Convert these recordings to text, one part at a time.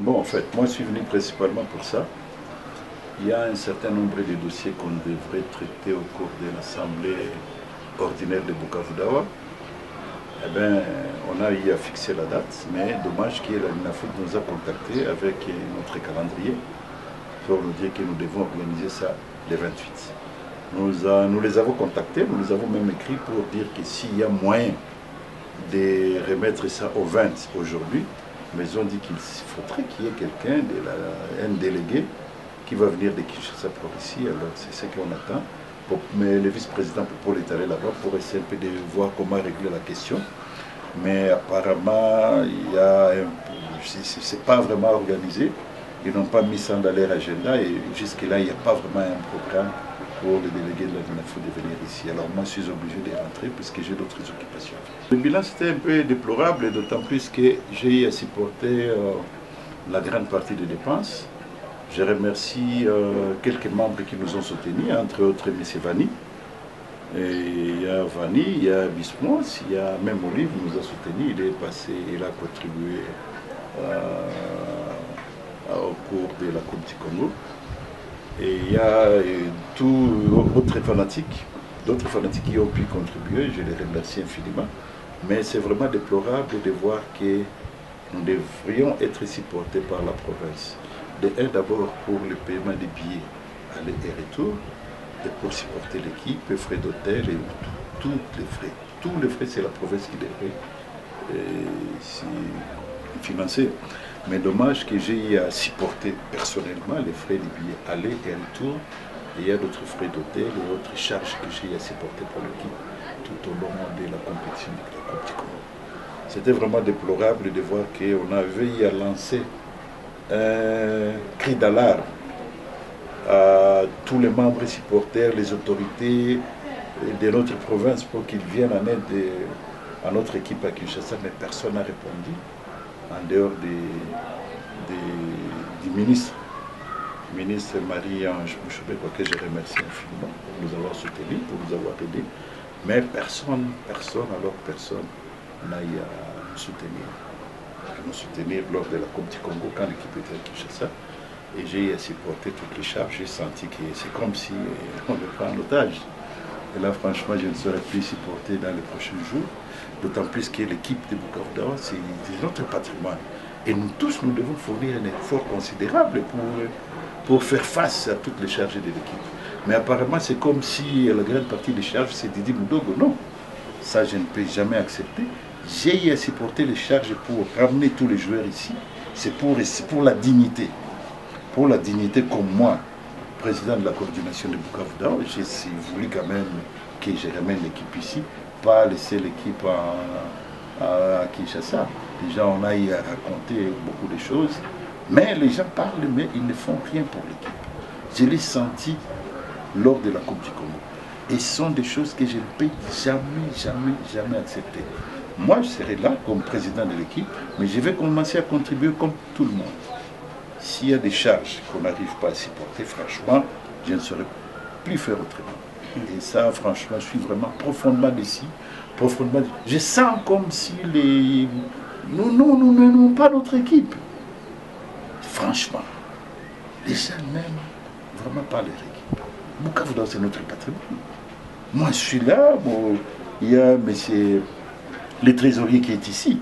Bon, en fait, moi je suis venu principalement pour ça. Il y a un certain nombre de dossiers qu'on devrait traiter au cours de l'Assemblée ordinaire de Bukavu-Dawa. Eh bien, on a eu à fixer la date, mais dommage que la l'INAFOOT nous a contactés avec notre calendrier pour nous dire que nous devons organiser ça le 28. Nous les avons contactés, nous les avons même écrit pour dire que s'il y a moyen de remettre ça au 20 aujourd'hui, mais ils ont dit qu'il faudrait qu'il y ait quelqu'un, un délégué, qui va venir de Kinshasa pour ici. Alors c'est ce qu'on attend. Mais le vice-président Paul est allé là-bas pour essayer un peu de voir comment régler la question. Mais apparemment, c'est pas vraiment organisé. Ils n'ont pas mis ça dans leur agenda et jusque-là, il n'y a pas vraiment un programme pour les délégués de la l'INAFOOT de venir ici. Alors moi, je suis obligé de rentrer parce que j'ai d'autres occupations. Le bilan, c'était un peu déplorable, d'autant plus que j'ai eu à supporter la grande partie des dépenses. Je remercie quelques membres qui nous ont soutenus, entre autres M. Vanni. Et il y a Vanni, il y a Bismos, il y a même Olive qui nous a soutenus. Il est passé, il a contribué au cours de la Coupe du Congo. Et il y a d'autres fanatiques qui ont pu contribuer, je les remercie infiniment. Mais c'est vraiment déplorable de voir que nous devrions être supportés par la province. D'abord pour le paiement des billets aller et retour, et pour supporter l'équipe, les frais d'hôtel et tous les frais. Tous les frais, c'est la province qui devrait financer. Mais dommage que j'ai eu à supporter personnellement les frais des billets aller et retour. Et il y a d'autres frais d'hôtel et autres charges que j'ai eu à supporter pour l'équipe tout au long de la compétition de la Coupe du Congo. C'était vraiment déplorable de voir qu'on avait eu à lancer un cri d'alarme à tous les membres supporters, les autorités de notre province pour qu'ils viennent en aide à notre équipe à Kinshasa, mais personne n'a répondu, en dehors du ministre Marie-Ange Mouchoubek, que je remercie infiniment pour nous avoir soutenus, pour nous avoir aidés, mais personne n'a eu à nous soutenir lors de la Coupe du Congo quand l'équipe était à Kinshasa. Et j'ai supporté toutes les charges, j'ai senti que c'est comme si on le prend en otage. Et là, franchement, je ne serais plus supporté dans les prochains jours, d'autant plus que l'équipe de Bukavu-Dawa, c'est notre patrimoine. Et nous tous, nous devons fournir un effort considérable pour faire face à toutes les charges de l'équipe. Mais apparemment, c'est comme si la grande partie des charges, c'est Didi Moudogo. Non, ça, je ne peux jamais accepter. J'ai eu à supporter les charges pour ramener tous les joueurs ici. C'est pour la dignité. Pour la dignité comme moi, président de la coordination de Bukavu-Dawa, j'ai voulu quand même que je ramène l'équipe ici, pas laisser l'équipe à Kinshasa. Déjà, on a eu à raconter beaucoup de choses, mais les gens parlent, mais ils ne font rien pour l'équipe. Je l'ai senti lors de la Coupe du Congo. Et ce sont des choses que je ne peux jamais accepter. Moi, je serai là comme président de l'équipe, mais je vais commencer à contribuer comme tout le monde. S'il y a des charges qu'on n'arrive pas à supporter, franchement, je ne saurais plus faire autrement. Et ça, franchement, je suis vraiment profondément déçu. Je sens comme si nous n'aimons pas notre équipe. Franchement, les gens n'aiment vraiment pas leur équipe. Bukavu-Dawa, c'est notre patrimoine. Moi, je suis là, il y a le trésorier qui est ici.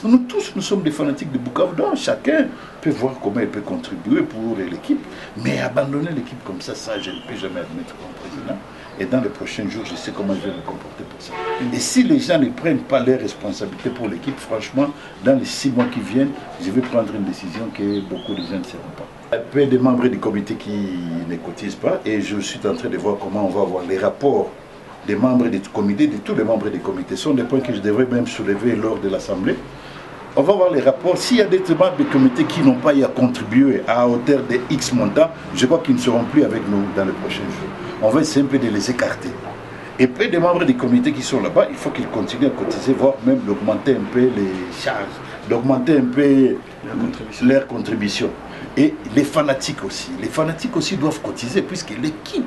Nous tous, nous sommes des fanatiques de Bukavu-Dawa. Chacun peut voir comment il peut contribuer pour l'équipe. Mais abandonner l'équipe comme ça, je ne peux jamais admettre comme président. Et dans les prochains jours, je sais comment je vais me comporter pour ça. Et si les gens ne prennent pas leurs responsabilités pour l'équipe, franchement, dans les 6 mois qui viennent, je vais prendre une décision que beaucoup de gens ne seront pas. Il y a peu de membres du comité qui ne cotisent pas. Et je suis en train de voir comment on va avoir les rapports des membres du comité, de tous les membres du comité. Ce sont des points que je devrais même soulever lors de l'Assemblée. On va voir les rapports. S'il y a des membres du comité qui n'ont pas eu à contribuer à hauteur de X montants, je crois qu'ils ne seront plus avec nous dans les prochains jours. On va essayer un peu de les écarter. Et puis des membres du comité qui sont là-bas, il faut qu'ils continuent à cotiser, voire même d'augmenter un peu les charges, d'augmenter un peu leur contribution. Et les fanatiques aussi doivent cotiser, puisque l'équipe,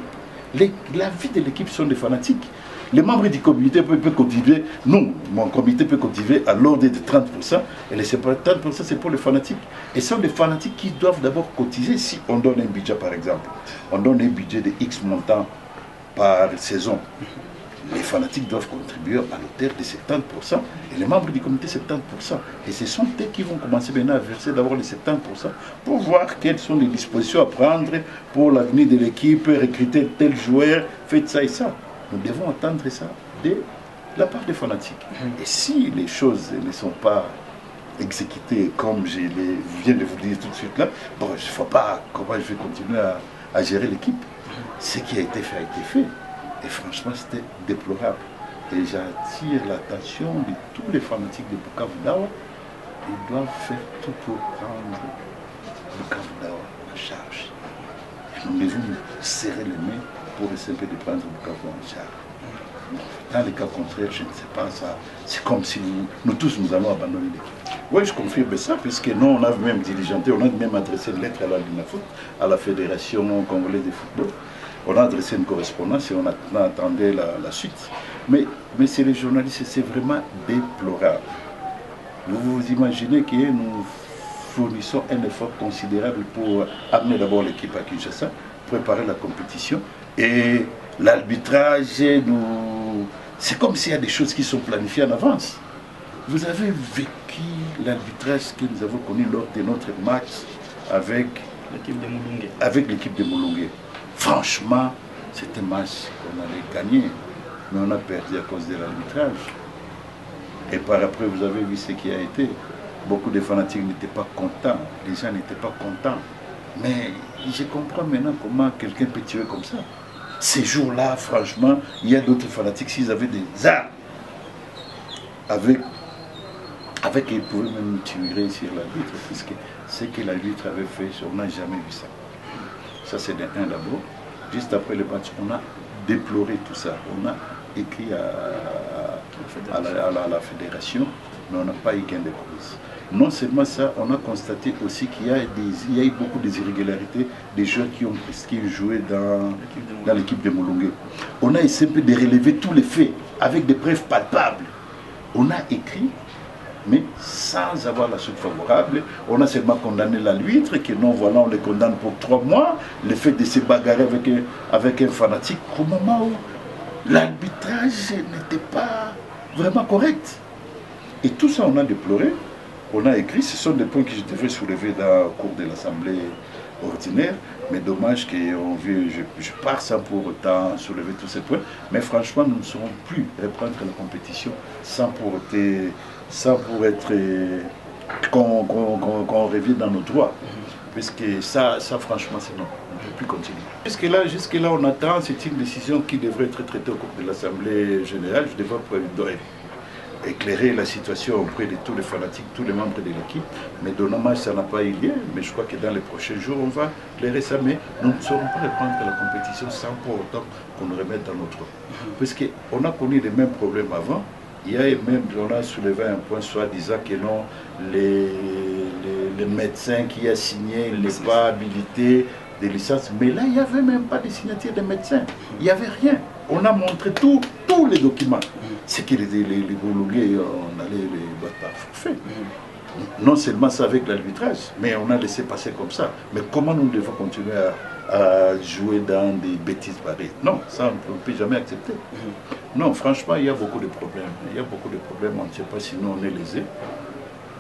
la vie de l'équipe sont des fanatiques. Les membres du comité peuvent continuer, nous, mon comité peut continuer à l'ordre de 30%, et les 30% c'est pour les fanatiques. Et ce sont les fanatiques qui doivent d'abord cotiser si on donne un budget par exemple. On donne un budget de X montant par saison. Les fanatiques doivent contribuer à l'auteur de 70% et les membres du comité 70%. Et ce sont eux qui vont commencer maintenant à verser d'abord les 70% pour voir quelles sont les dispositions à prendre pour l'avenir de l'équipe, recruter tel joueur, faites ça et ça. Nous devons attendre ça de la part des fanatiques. Et si les choses ne sont pas exécutées comme je viens de vous dire tout de suite là, bon, je ne sais pas comment je vais continuer à gérer l'équipe. Ce qui a été fait a été fait. Et franchement, c'était déplorable. Et j'attire l'attention de tous les fanatiques de Bukavu Dawa. Ils doivent faire tout pour prendre Bukavu Dawa en charge. Et nous devons nous serrer les mains pour essayer de prendre Bukavu en charge. Dans le cas contraire, je ne sais pas, ça. C'est comme si nous tous nous allons abandonner l'équipe. Oui, je confirme ça, puisque nous, on a même diligenté, on a même adressé une lettre à la Linafoot, à la Fédération congolaise de football. On a adressé une correspondance et on attendait la suite. Mais c'est les journalistes, c'est vraiment déplorable. Vous vous imaginez que nous fournissons un effort considérable pour amener d'abord l'équipe à Kinshasa, préparer la compétition. Et l'arbitrage, c'est comme s'il y a des choses qui sont planifiées en avance. Vous avez vécu l'arbitrage que nous avons connu lors de notre match avec l'équipe de Moulungue. Franchement, c'était un match qu'on allait gagner, mais on a perdu à cause de l'arbitrage. Et par après, vous avez vu ce qui a été. Beaucoup de fanatiques n'étaient pas contents, les gens n'étaient pas contents. Mais je comprends maintenant comment quelqu'un peut tuer comme ça. Ces jours-là, franchement, il y a d'autres fanatiques, s'ils avaient des armes, ils pouvaient même tirer sur l'arbitre, parce que ce que l'arbitre avait fait, on n'a jamais vu ça. Ça, c'est de un d'abord. Juste après le match, on a déploré tout ça. On a écrit à la fédération, mais on n'a pas eu gain de cause. Non seulement ça, on a constaté aussi qu'il y a eu beaucoup d'irrégularités des joueurs qui ont joué dans l'équipe de Moulungue. On a essayé de relever tous les faits avec des preuves palpables. On a écrit, mais sans avoir la suite favorable. On a seulement condamné l'arbitre, que non, voilà, on le condamne pour 3 mois. Le fait de se bagarrer avec un fanatique, au moment où l'arbitrage n'était pas vraiment correct. Et tout ça, on a déploré, on a écrit, ce sont des points que je devrais soulever dans le cours de l'Assemblée ordinaire, mais dommage que je pars sans pour autant soulever tous ces points. Mais franchement, nous ne saurons plus reprendre la compétition sans pour être qu'on revienne dans nos droits. Puisque ça franchement, c'est non. On ne peut plus continuer. Jusque là, on attend, c'est une décision qui devrait être traitée au cours de l'Assemblée générale. Je devrais éclairer la situation auprès de tous les fanatiques, tous les membres de l'équipe. Mais dommage, ça n'a pas eu lieu. Mais je crois que dans les prochains jours, on va les réclamer. Nous ne saurons pas reprendre la compétition sans pour autant qu'on nous remette dans notre droit. Puisqu'on a connu les mêmes problèmes avant. Il y a même, on a soulevé un point, soit disant que non, les médecins qui a signé n'est pas habilité des licences. Mais là, il n'y avait même pas de signature des médecins. Il n'y avait rien. On a montré tous les documents. C'est que les Boulonguais, on allait les battre par forfait. Non seulement ça avec l'arbitrage, mais on a laissé passer comme ça. Mais comment nous devons continuer à jouer dans des bêtises pareilles? Non, ça on ne peut jamais accepter. Non, franchement, il y a beaucoup de problèmes. Il y a beaucoup de problèmes, on ne sait pas si nous on est lésés.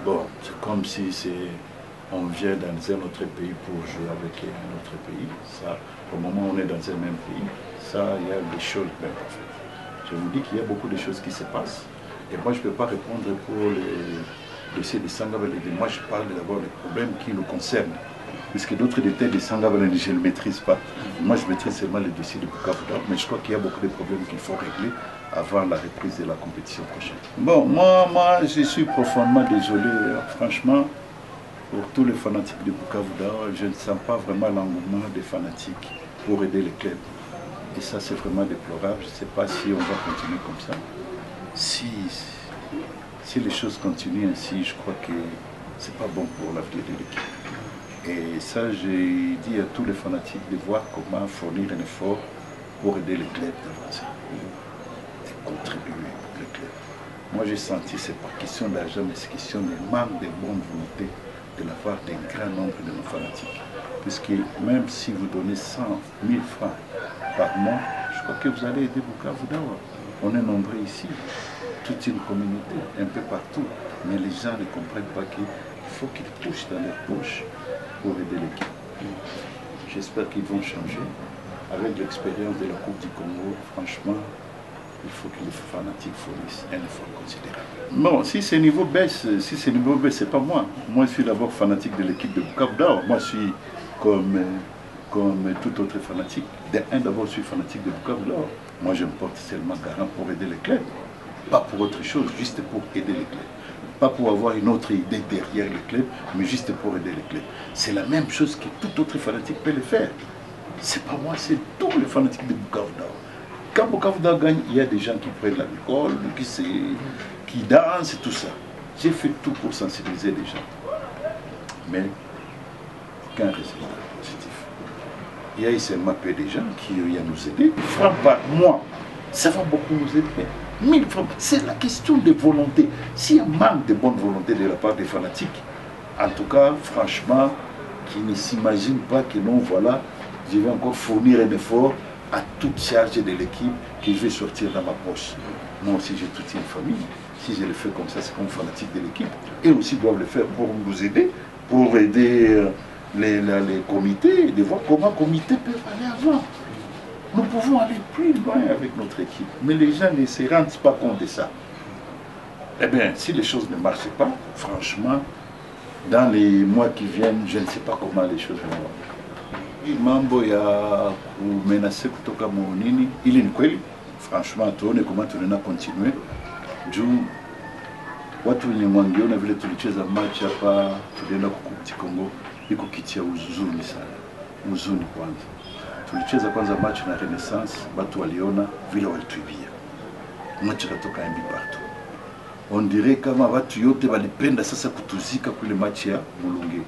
Bon, c'est comme si on vient dans un autre pays pour jouer avec un autre pays. Ça, au moment où on est dans un même pays, ça, il y a des choses bien parfaites. Je vous dis qu'il y a beaucoup de choses qui se passent. Et moi, je ne peux pas répondre pour les dossiers de Sangabalé. Moi, je parle d'abord des problèmes qui nous concernent. Puisque d'autres détails de Sangabalé, je ne les maîtrise pas. Moi, je maîtrise seulement les dossiers de Bukavu. Mais je crois qu'il y a beaucoup de problèmes qu'il faut régler avant la reprise de la compétition prochaine. Bon, moi je suis profondément désolé, franchement, pour tous les fanatiques de Bukavu. Je ne sens pas vraiment l'engouement des fanatiques pour aider les clubs. Et ça, c'est vraiment déplorable. Je ne sais pas si on va continuer comme ça. Si les choses continuent ainsi, je crois que ce n'est pas bon pour l'avenir de l'équipe. Et ça, j'ai dit à tous les fanatiques de voir comment fournir un effort pour aider les clubs d'avancer. contribuer pour le club. Moi j'ai senti, c'est pas question d'argent, mais c'est question de manque de bonne volonté de la part d'un grand nombre de nos fanatiques. Puisque même si vous donnez 100 000 francs par mois, je crois que vous allez aider Bukavu Dawa. On est nombreux ici, toute une communauté, un peu partout. Mais les gens ne comprennent pas qu'il faut qu'ils touchent dans leur poche pour aider l'équipe. J'espère qu'ils vont changer. Avec l'expérience de la Coupe du Congo, franchement, il faut que les fanatiques fournissent un effort considérable. Bon, si ce niveau baisse, c'est pas moi. Moi, je suis d'abord fanatique de l'équipe de Bukavu Dawa. Moi, je suis comme tout autre fanatique. D'abord, je suis fanatique de Bukavu Dawa. Moi, je me porte seulement garant pour aider les clubs. Pas pour autre chose, juste pour aider les clubs. Pas pour avoir une autre idée derrière le club, mais juste pour aider les clubs. C'est la même chose que tout autre fanatique peut le faire. C'est pas moi, c'est tous les fanatiques de Bukavu Dawa. Quand Bukavu Dawa gagne, il y a des gens qui prennent l'alcool, qui dansent et tout ça. J'ai fait tout pour sensibiliser les gens. Mais aucun résultat positif. Il y a seulement peu de gens qui ont à nous aider. Francs par mois, ça va beaucoup nous aider. 1000 francs, c'est la question de volonté. S'il y a un manque de bonne volonté de la part des fanatiques, en tout cas, franchement, qui ne s'imaginent pas que non, voilà, je vais encore fournir un effort à toute charge de l'équipe que je vais sortir dans ma poche. Moi aussi, j'ai toute une famille. Si je le fais comme ça, c'est comme fanatique de l'équipe. Et aussi doivent le faire pour nous aider, pour aider les comités, de voir comment les comités peuvent aller avant. Nous pouvons aller plus loin avec notre équipe. Mais les gens ne se rendent pas compte de ça. Eh bien, si les choses ne marchent pas, franchement, dans les mois qui viennent, je ne sais pas comment les choses vont. Mambo ya kumenase kutoka muonini ili ni kweli, franchement tuone kama tunaenda continue juu watu wenye mwangiona vile tulicheza match hapa, tulienda kukuti Kongo, iko kitia uzuni sana, uzuni kwanza. Tulicheza kwanza match na Renaissance, watu waliona vile walituibia, match katoka mbi partout. On dirait kama watu yote walipenda sasa kutuzika kule match ya Mulunge.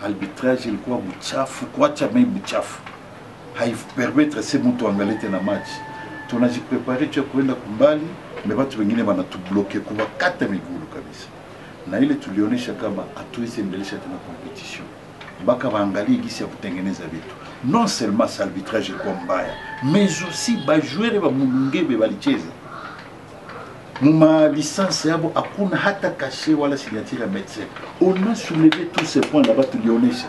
Arbitrage ilikuwa buchafu, kuacha mei buchafu. Haipermettre se mtu angalie tena match. Tunajiprepare cha kuenda kumbali, mais watu wengine wanatubloke kuwakata miguu kabisa. Na ile tulionyesha kama hatuwezi endelesha tena competition. Mpaka waangalie gisi ya kutengeneza vitu. Non seulement ça arbitrage ilikuwa mbaya, mais aussi bajouer ba Mulunge balicheza. Muma licence yabo hakuna hata cachet wala signature ya médecin. On a soulevé tous ces points là-bas tulionesha.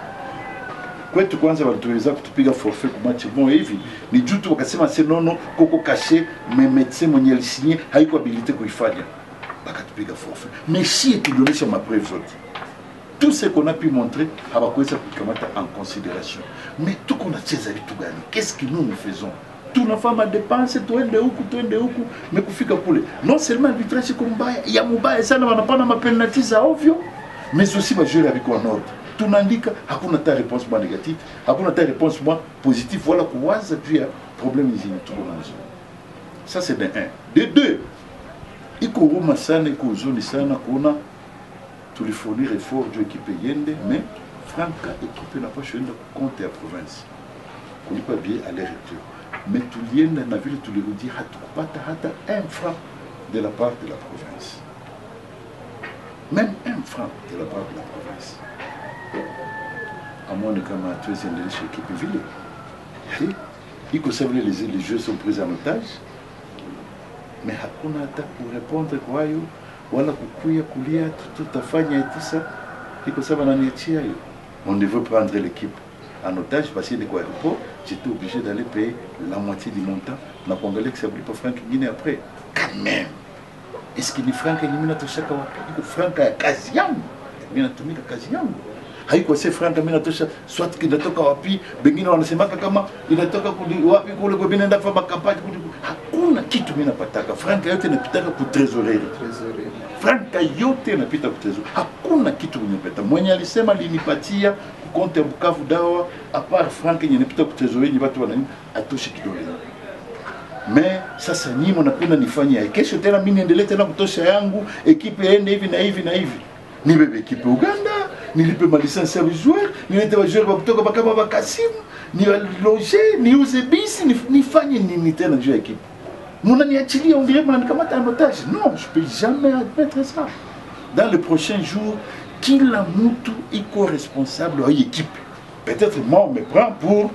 Kwetu kwanza walituweza kutupiga forfait kwa match bon hivi. Ni juu tu wakasema c'est non koko cachet mais médecin mwenye alisigné haiko habilité kuifanya. Bakatupiga forfait. Mais si tulionesha ma preuve zote. Tout ce qu'on a pu montrer habakuweza kukamata en considération. Mais tout qu'on a cheza vitu gani? Qu'est-ce que nous faisons? Tunafanya madepense tuende huku mais kufika kule non seulement arbitrage kumbaya ya mubaya sana, wanapana mapenalty za ovyo, mais aussi bajouer avec en ordre. Tunaandika hakuna ta réponse moins négative, hakuna ta réponse moins positive, voilà kuwaza juu ya problème hizi tuko nazo. Ça c'est de 1. De 2, iko huruma sana, iko huzuni sana kuona tulifournir effort juu ekipe yende, mais franka ekipe na pas shenda compte ya province kulipa bien aller-retour. Mais tulienda na vile tulirudi hatukupata hata 1 franc de la part de la province. Même 1 franc de la part de la province. À moins de kama tuwezi endelesha ekipe vile. Iko sababu les jeux sont pris en otage. Mais hakuna hata pour répondre kwa hiyo wala kukuya kulia tutafanya itisa. Iko sababu ananiachia hiyo. On ne veut prendre l'équipe en otage parce qu'il est quoi aéroport, j'étais obligé d'aller payer la moitié du montant. On a congolais que ça voulait pas franc Guinée après. Quand même. Est-ce qu'il y a franc qui n'a pas touché franc à Kaziam? Il n'a pas touché Kaziam. Haiko se franc mimi natosha soit kinatoka wapi, bengine wanasema kama inatoka wapi kule kwa binaenda kufanya kampani. Hakuna kitu mimi napataka. Franc yote inapitaka ku trésorerie. Franc yote inapita ku trésorerie. Hakuna kitu nimepata. Mwenye alisema linipatia compte ya Bukavu Dawa à part franc yenye inapita ku trésorerie, ni watu wanani atoshi kidole. Mais sasa nyinyi mnapenda nifanye kesho tena mimi niendelee tena kutosha yangu ekipe ende hivi na hivi na hivi. Ni bebe ekipe Uganda, nilipe ma licence ya joueur, nilete wa joueur kutoka bakama ba Kasim, ni loger, ni uze bisi, nifanye nini tena juu ya ekipe. Munaniachilia, on dirait mnanikamata en otage. Non, je ne peux jamais admettre ça. Dans les prochains jours, kila mtu iko responsable à l'équipe. Peut-être moi, on me prend pour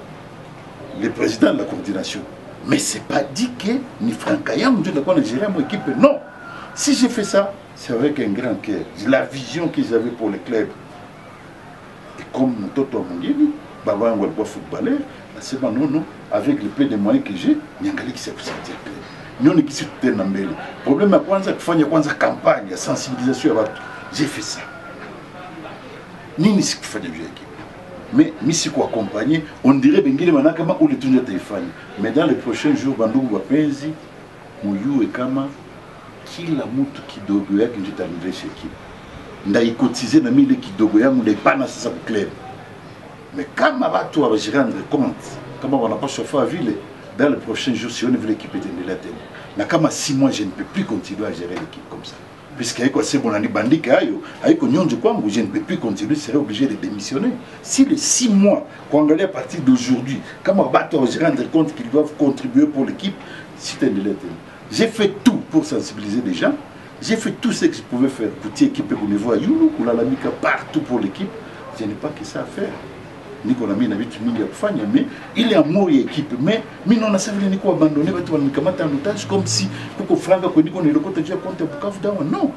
le président de la coordination. Mais ce n'est pas dit que ni Frankayam, je ne dois pas gérer mon équipe. Non. Si j'ai fait ça, c'est avec un grand cœur. La vision qu'ils avaient pour le club. Et comme Toto Amongini, Baba Ngwalbo footballeur, c'est pas non, avec le peu de moyens que j'ai, il y a un gars qui s'est sorti. Nous, on est ici tout le temps. Le problème, c'est qu'il faut faire une campagne de sensibilisation. J'ai fait ça. Ni ce qu'il faut faire équipe. Mais si on accompagner, on dirait que les gens ont les tourner téléphone. Mais dans les prochains jours, Bandou va penser, Mouyou et Kama, qui la moutou qui dogoya qui est arrivé chez l'équipe. Ndaï cotiser na mille qui dogoya ou les panas ça pour clair. Mais quand on va tout se rendre compte, comme on n'a pas chauffé à ville, dans les prochains jours, si on veut l'équipe de la tête, mais comme 6 mois, je ne peux plus continuer à gérer l'équipe comme ça. Puisqu'avec c'est bon, on a bandi avec je ne peux plus continuer, je serai obligé de démissionner. Si les 6 mois, quand on à partir d'aujourd'hui, comme on va se rendre compte qu'ils doivent contribuer pour l'équipe, c'est un délai. J'ai fait tout pour sensibiliser les gens. J'ai fait tout ce que je pouvais faire pour l'équipe au niveau à Youlou, pour la Lamika, partout pour l'équipe. Je n'ai pas que ça à faire. Mais il est amour et équipe. Mais nous on a servi de abandonner en otage comme si pour Franck a connu qu'on est le côté de compte pour non.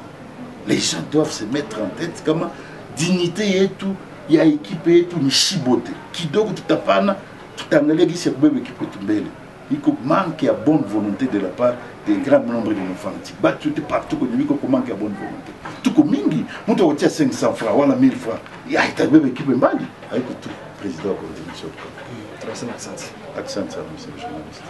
Les gens doivent se mettre en tête comme dignité et tout, il y a équipe et tout, ni chibote. Qui doit tout apana, tout en allant ici pour l'équipe tout belle. Il manque à bonne volonté de la part des grands nombres de nos fanatiques. Tout est partout qu'on dit qu'on manque à bonne volonté. Tout comme Mingi, on doit retirer 500 francs, ou 1000 francs. Il y a une équipe avec tout. Président de la coordination. Très bien, accent. Accent, monsieur le journaliste.